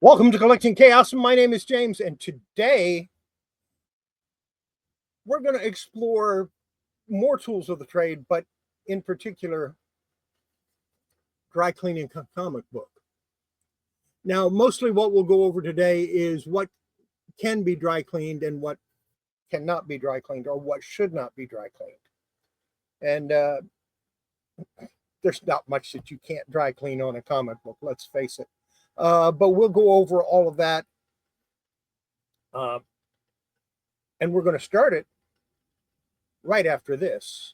Welcome to Collecting Chaos. My name is James, and today we're going to explore more tools of the trade, but in particular, dry cleaning comic book. Now, mostly what we'll go over today is what can be dry cleaned and what cannot be dry cleaned, or what should not be dry cleaned. And there's not much that you can't dry clean on a comic book, let's face it. But we'll go over all of that. And we're going to start it right after this.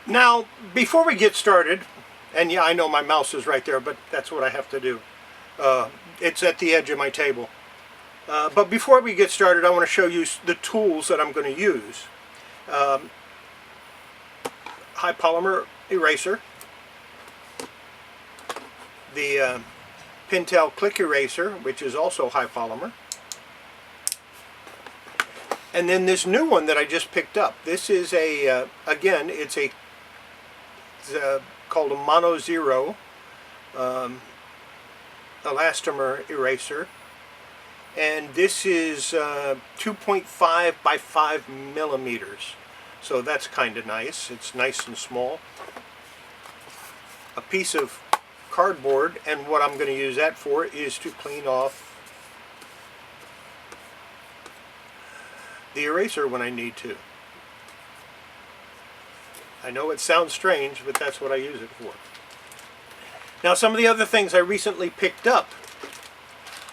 Now, before we get started, and yeah, I know my mouse is right there, but that's what I have to do. It's at the edge of my table. But before we get started, I want to show you the tools that I'm going to use. High polymer eraser, the Pentel Click Eraser, which is also high polymer, and then this new one that I just picked up. This is a, again, it's called a Mono Zero elastomer eraser, and this is 2.5 by 5 millimeters, so that's kind of nice. It's nice and small. A piece of cardboard, and what I'm going to use that for is to clean off the eraser when I need to. I know it sounds strange, but that's what I use it for. Now, some of the other things I recently picked up.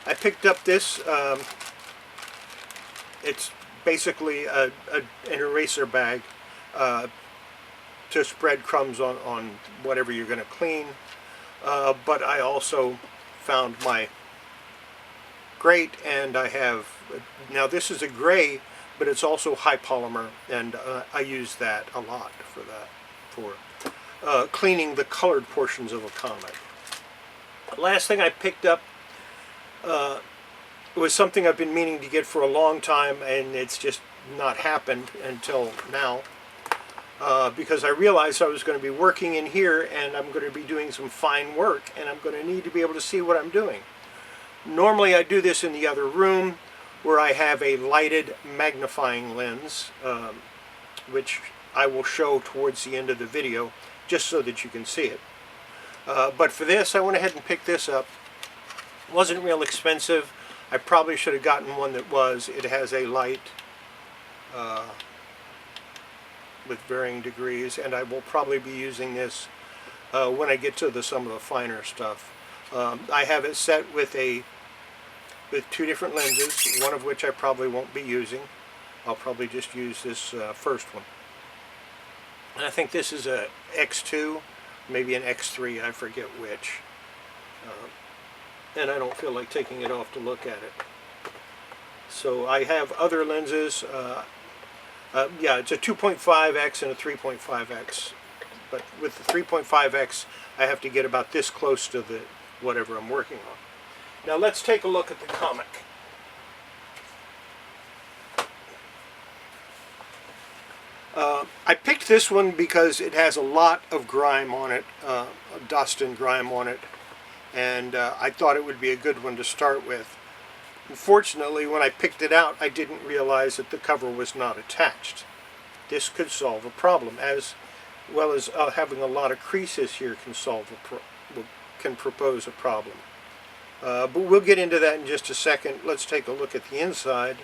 I picked up this, it's basically an eraser bag to spread crumbs on whatever you're going to clean. But I also found my grate, and I have, now this is a gray, but it's also high polymer, and I use that a lot for that, for cleaning the colored portions of a comic. Last thing I picked up was something I've been meaning to get for a long time, and it's just not happened until now, because I realized I was going to be working in here, and I'm going to be doing some fine work, and I'm going to need to be able to see what I'm doing. Normally I do this in the other room, where I have a lighted magnifying lens, which I will show towards the end of the video, just so that you can see it. But for this, I went ahead and picked this up. It wasn't real expensive. I probably should have gotten one that was. It has a light with varying degrees, and I will probably be using this when I get to some of the finer stuff. I have it set with two different lenses, one of which I probably won't be using. I'll probably just use this first one. And I think this is a X2, maybe an X3, I forget which. And I don't feel like taking it off to look at it. So I have other lenses. Yeah, it's a 2.5x and a 3.5x. But with the 3.5x, I have to get about this close to the whatever I'm working on. Now let's take a look at the comic. I picked this one because it has a lot of grime on it, dust and grime on it, and I thought it would be a good one to start with. Unfortunately, when I picked it out, I didn't realize that the cover was not attached. This could solve a problem, as well as having a lot of creases here can propose a problem. But we'll get into that in just a second. Let's take a look at the inside.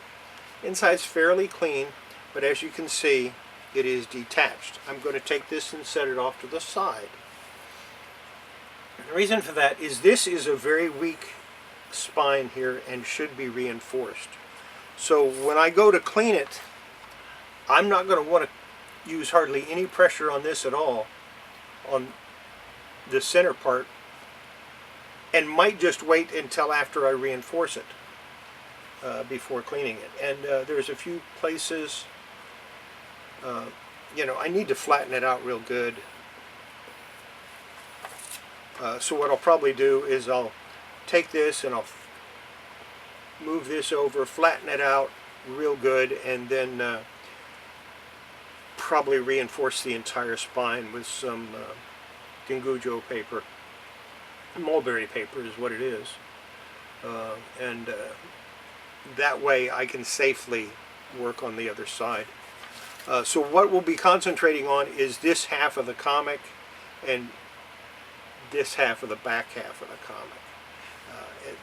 Inside's fairly clean, but as you can see, it is detached. I'm going to take this and set it off to the side. The reason for that is this is a very weak spine here and should be reinforced. So when I go to clean it, I'm not going to want to use hardly any pressure on this at all, on the center part, and might just wait until after I reinforce it before cleaning it. And there's a few places, you know, I need to flatten it out real good. So what I'll probably do is I'll take this and I'll move this over, flatten it out real good, and then probably reinforce the entire spine with some Dingujo paper. Mulberry paper is what it is. And that way I can safely work on the other side. So what we'll be concentrating on is this half of the comic and this half of the back half of the comic.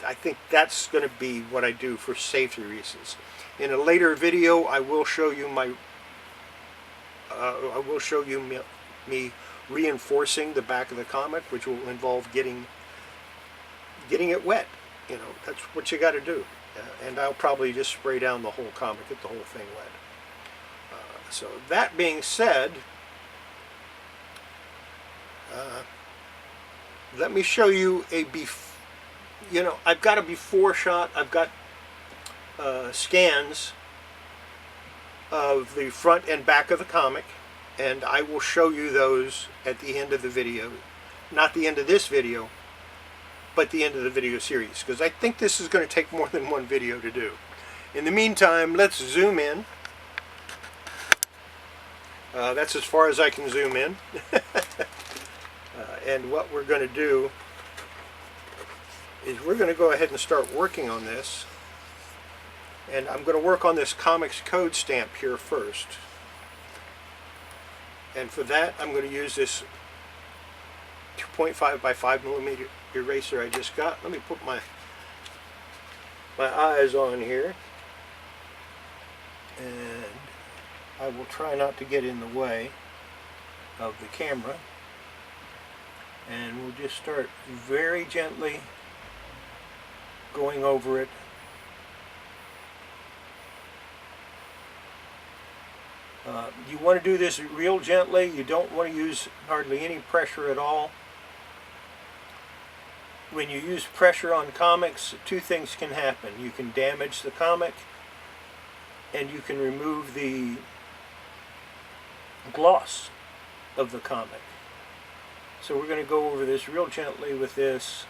I think that's going to be what I do for safety reasons. In a later video, I will show you me reinforcing the back of the comic, which will involve getting it wet. You know, that's what you got to do. And I'll probably just spray down the whole comic, get the whole thing wet. So that being said, let me show you I've got a before shot. I've got scans of the front and back of the comic, and I will show you those at the end of the video. Not the end of this video, but the end of the video series, because I think this is going to take more than one video to do. In the meantime, let's zoom in. That's as far as I can zoom in. And what we're going to do is we're going to go ahead and start working on this. And I'm going to work on this Comics Code stamp here first. And for that, I'm going to use this 2.5 by 5 millimeter eraser I just got. Let me put my eyes on here. And I will try not to get in the way of the camera. And we'll just start very gently going over it. You want to do this real gently. You don't want to use hardly any pressure at all. When you use pressure on comics, two things can happen. You can damage the comic, and you can remove the gloss of the comic. So we're going to go over this real gently with this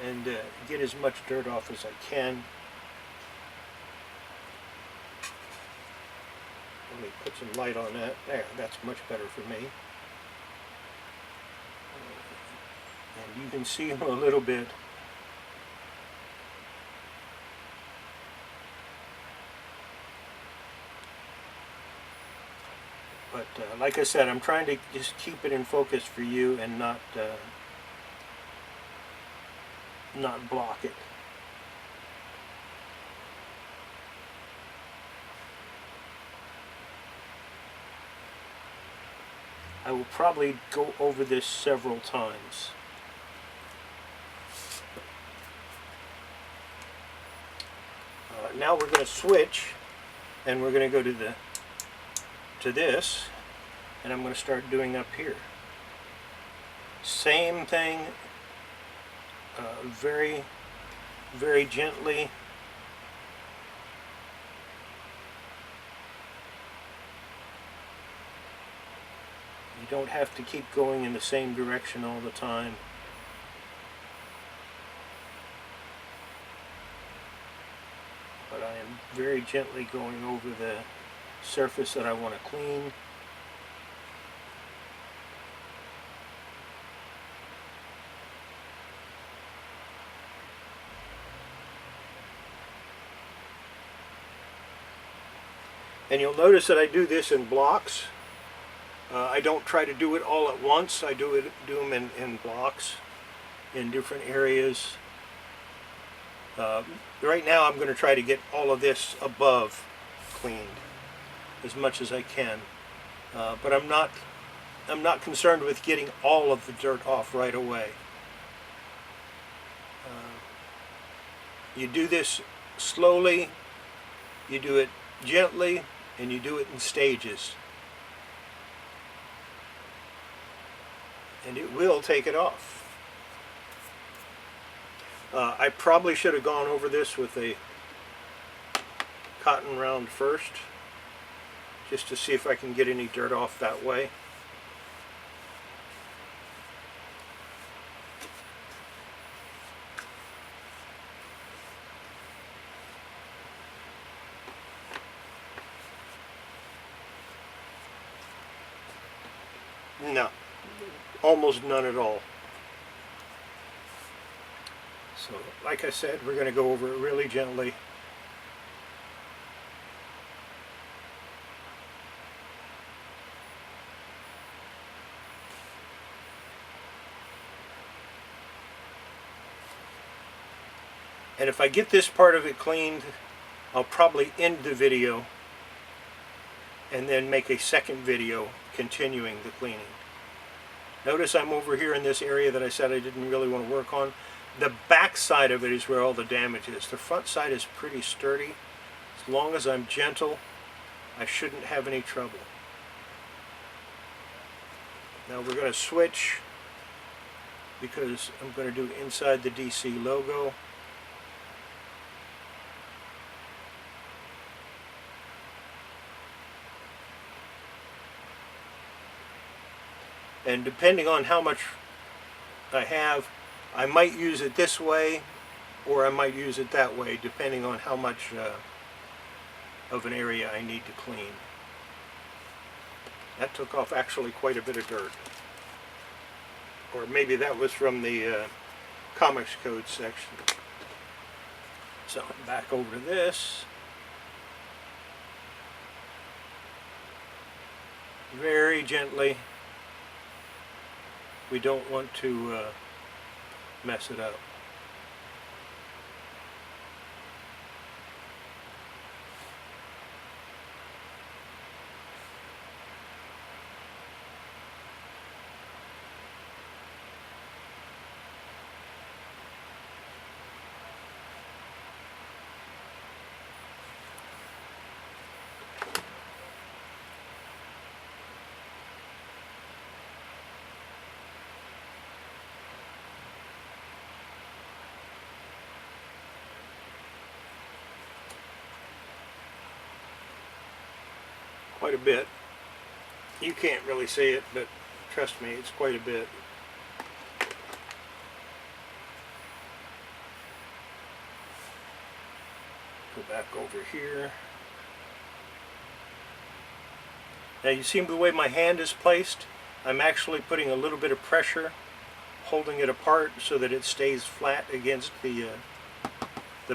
and get as much dirt off as I can. Let me put some light on that. There, that's much better for me. And you can see a little bit. But like I said, I'm trying to just keep it in focus for you and not block it. I will probably go over this several times. Now we're going to switch, and we're going to go to this, and I'm going to start doing up here. Same thing, very, very gently. You don't have to keep going in the same direction all the time. But I am very gently going over the surface that I want to clean. And you'll notice that I do this in blocks. I don't try to do it all at once. I do them in blocks in different areas. Right now I'm going to try to get all of this above cleaned as much as I can. But I'm not concerned with getting all of the dirt off right away. You do this slowly, you do it gently, and you do it in stages. And it will take it off. I probably should have gone over this with a cotton round first, just to see if I can get any dirt off that way. No, almost none at all. So, like I said, we're going to go over it really gently. And if I get this part of it cleaned, I'll probably end the video and then make a second video continuing the cleaning. Notice I'm over here in this area that I said I didn't really want to work on. The back side of it is where all the damage is. The front side is pretty sturdy. As long as I'm gentle, I shouldn't have any trouble. Now we're going to switch because I'm going to do inside the DC logo. And depending on how much I have, I might use it this way or I might use it that way, depending on how much of an area I need to clean. That took off actually quite a bit of dirt. Or maybe that was from the Comics Code section. So back over to this. Very gently. We don't want to mess it up. Quite a bit. You can't really see it, but trust me, it's quite a bit. Go back over here. Now you see the way my hand is placed? I'm actually putting a little bit of pressure, holding it apart so that it stays flat against the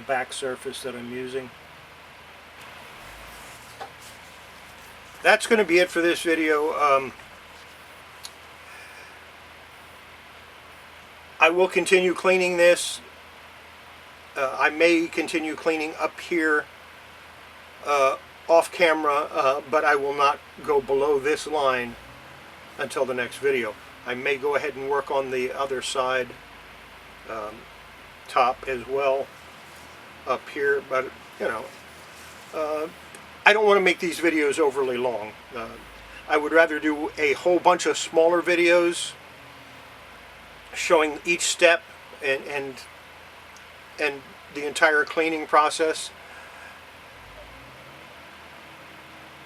back surface that I'm using. That's going to be it for this video. I will continue cleaning this. I may continue cleaning up here off camera, but I will not go below this line until the next video. I may go ahead and work on the other side top as well up here, but you know, I don't want to make these videos overly long. I would rather do a whole bunch of smaller videos showing each step and the entire cleaning process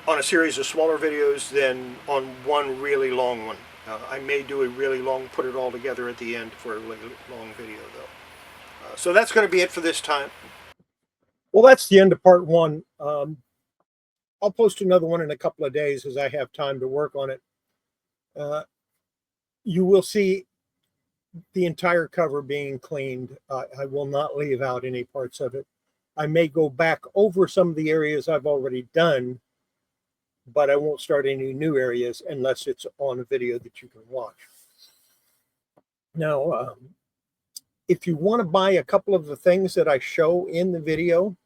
on a series of smaller videos than on one really long one. I may do a really long, put it all together at the end for a really long video though. So that's going to be it for this time. Well, that's the end of part one. I'll post another one in a couple of days as I have time to work on it. You will see the entire cover being cleaned. I will not leave out any parts of it. I may go back over some of the areas I've already done, but I won't start any new areas unless it's on a video that you can watch. Now, if you want to buy a couple of the things that I show in the video,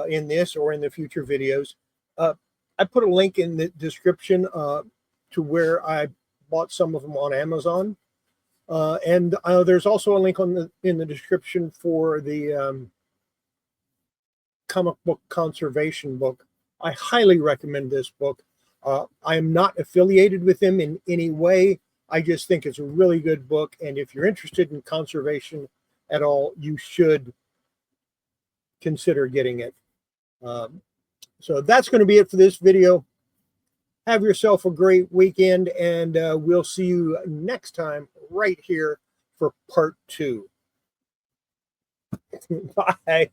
in this or in the future videos, I put a link in the description to where I bought some of them on Amazon. And there's also a link in the description for the comic book conservation book. I highly recommend this book. I am not affiliated with them in any way. I just think it's a really good book. And if you're interested in conservation at all, you should consider getting it. So that's going to be it for this video. Have yourself a great weekend, and we'll see you next time right here for part 2. Bye.